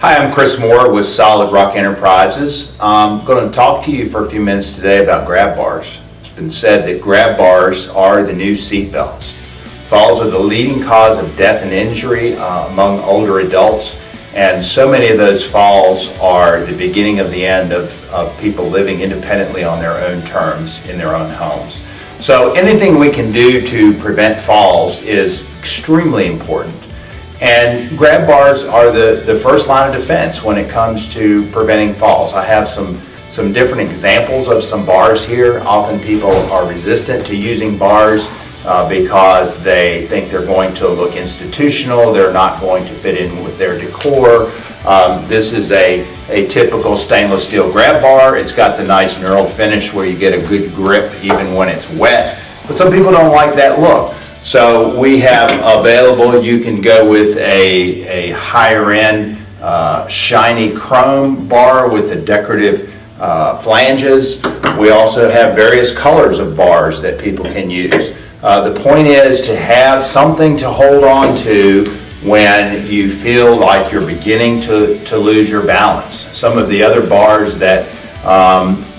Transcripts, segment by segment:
Hi, I'm Chris Moore with Solid Rock Enterprises. I'm going to talk to you for a few minutes today about grab bars. It's been said that grab bars are the new seatbelts. Falls are the leading cause of death and injury among older adults, and so many of those falls are the beginning of the end of people living independently on their own terms in their own homes. So anything we can do to prevent falls is extremely important. And grab bars are the first line of defense when it comes to preventing falls. I have some different examples of some bars here. Often people are resistant to using bars because they think they're going to look institutional, they're not going to fit in with their decor. This is a typical stainless steel grab bar. It's got the nice knurled finish where you get a good grip even when it's wet. But some people don't like that look. So we have available, you can go with a higher end shiny chrome bar with the decorative flanges. We also have various colors of bars that people can use. The point is to have something to hold on to when you feel like you're beginning to lose your balance. Some of the other bars that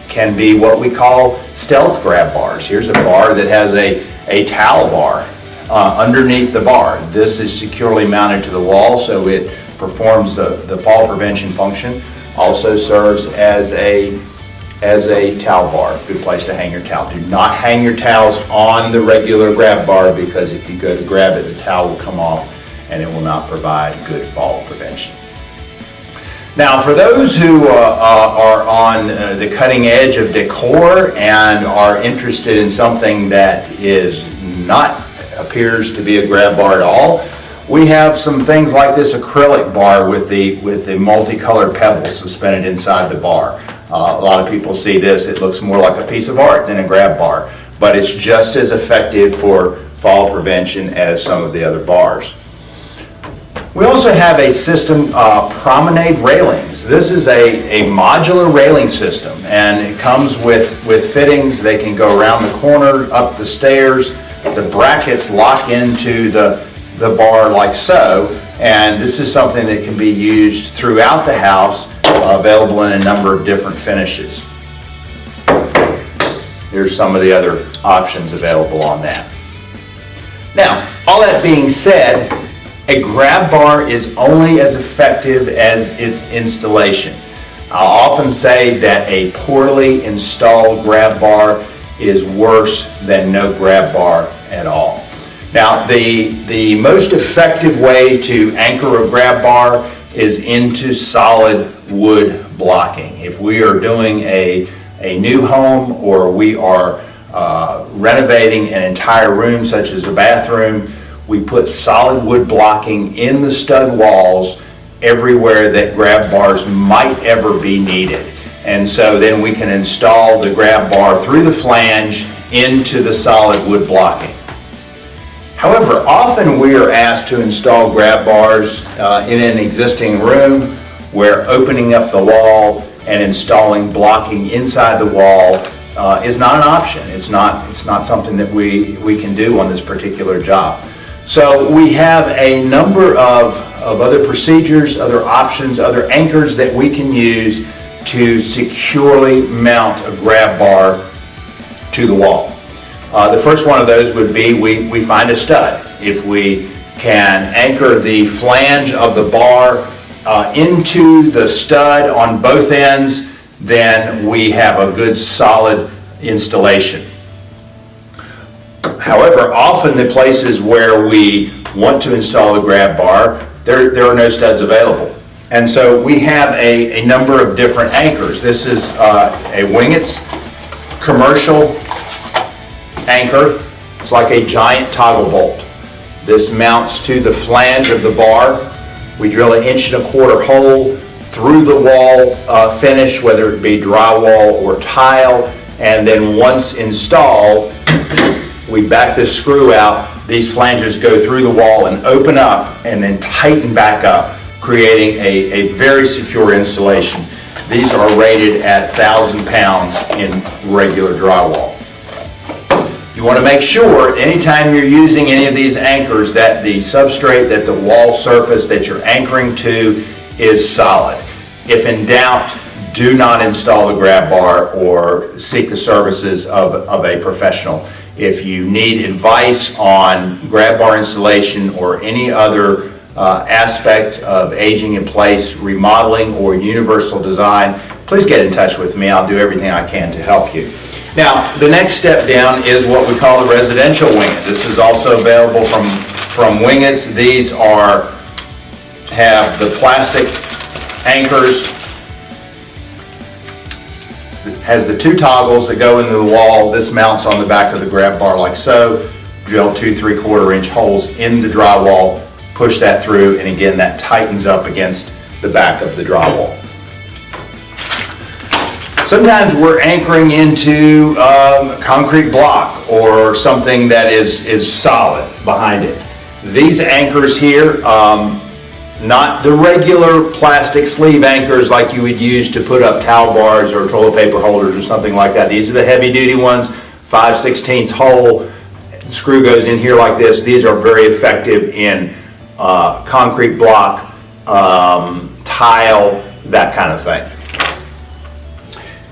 can be what we call stealth grab bars. Here's a bar that has a towel bar underneath the bar. This is securely mounted to the wall, so it performs the fall prevention function. Also serves as a towel bar, good place to hang your towel. Do not hang your towels on the regular grab bar, because if you go to grab it, the towel will come off and it will not provide good fall prevention. Now, for those who are on the cutting edge of decor and are interested in something that is not appears to be a grab bar at all, we have some things like this acrylic bar with the multicolored pebbles suspended inside the bar. A lot of people see this, it looks more like a piece of art than a grab bar, but it's just as effective for fall prevention as some of the other bars. We also have a system, promenade railings. This is a modular railing system, and it comes with fittings. They can go around the corner, up the stairs. The brackets lock into the bar like so, and this is something that can be used throughout the house, available in a number of different finishes. Here's some of the other options available on that. Now, all that being said, a grab bar is only as effective as its installation. I'll often say that a poorly installed grab bar is worse than no grab bar at all. Now, the most effective way to anchor a grab bar is into solid wood blocking. If we are doing a new home, or we are renovating an entire room such as a bathroom, we put solid wood blocking in the stud walls everywhere that grab bars might ever be needed. And so then we can install the grab bar through the flange into the solid wood blocking. However, often we are asked to install grab bars in an existing room, where opening up the wall and installing blocking inside the wall is not an option. It's not something that we can do on this particular job. So we have a number of other procedures, other options, other anchors that we can use to securely mount a grab bar to the wall. The first one of those would be we find a stud. If we can anchor the flange of the bar into the stud on both ends, then we have a good solid installation. However, often the places where we want to install a grab bar, there are no studs available. And so we have a number of different anchors. This is a Wingett's commercial anchor. It's like a giant toggle bolt. This mounts to the flange of the bar. We drill an 1.25 inch hole through the wall finish, whether it be drywall or tile, and then once installed, we back this screw out. These flanges go through the wall and open up and then tighten back up, creating a very secure installation. These are rated at 1,000 pounds in regular drywall. You want to make sure anytime you're using any of these anchors that the substrate, that the wall surface that you're anchoring to is solid. If in doubt, do not install the grab bar or seek the services of a professional. If you need advice on grab bar installation or any other aspects of aging in place, remodeling, or universal design, please get in touch with me. I'll do everything I can to help you. Now, the next step down is what we call the residential winged. This is also available from Wingets. These have the plastic anchors. It has the 2 toggles that go into the wall. This mounts on the back of the grab bar like so. Drill 2 3/4 inch holes in the drywall, push that through, and again that tightens up against the back of the drywall. Sometimes we're anchoring into a concrete block or something that is solid behind it. These anchors here, not the regular plastic sleeve anchors like you would use to put up towel bars or toilet paper holders or something like that. These are the heavy duty ones, 5/16 hole, the screw goes in here like this. These are very effective in concrete block, tile, that kind of thing.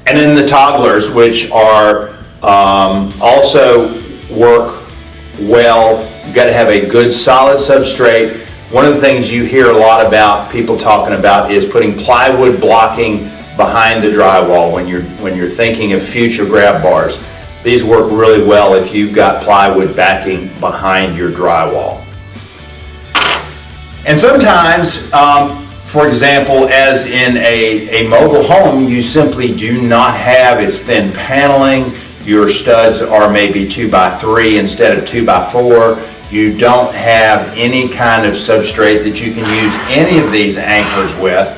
And then the togglers, which are also work well. You've got to have a good solid substrate. One of the things you hear a lot about people talking about is putting plywood blocking behind the drywall when you're thinking of future grab bars. These work really well if you've got plywood backing behind your drywall. And sometimes, for example, as in a mobile home, you simply do not have its thin paneling. Your studs are maybe 2x3 instead of 2x4. You don't have any kind of substrate that you can use any of these anchors with.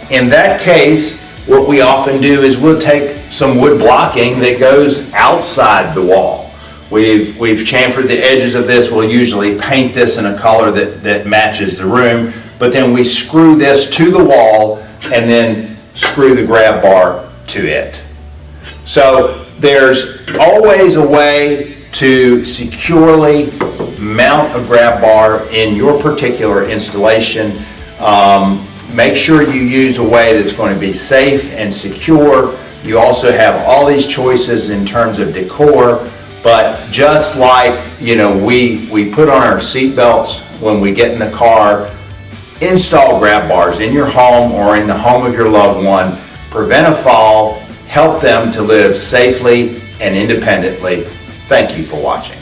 In that case, what we often do is we'll take some wood blocking that goes outside the wall. We've chamfered the edges of this. We'll usually paint this in a color that matches the room, but then we screw this to the wall and then screw the grab bar to it. So there's always a way to securely mount a grab bar in your particular installation. Make sure you use a way that's going to be safe and secure. You also have all these choices in terms of decor, but just like we put on our seat belts when we get in the car, install grab bars in your home or in the home of your loved one. Prevent a fall, help them to live safely and independently. Thank you for watching.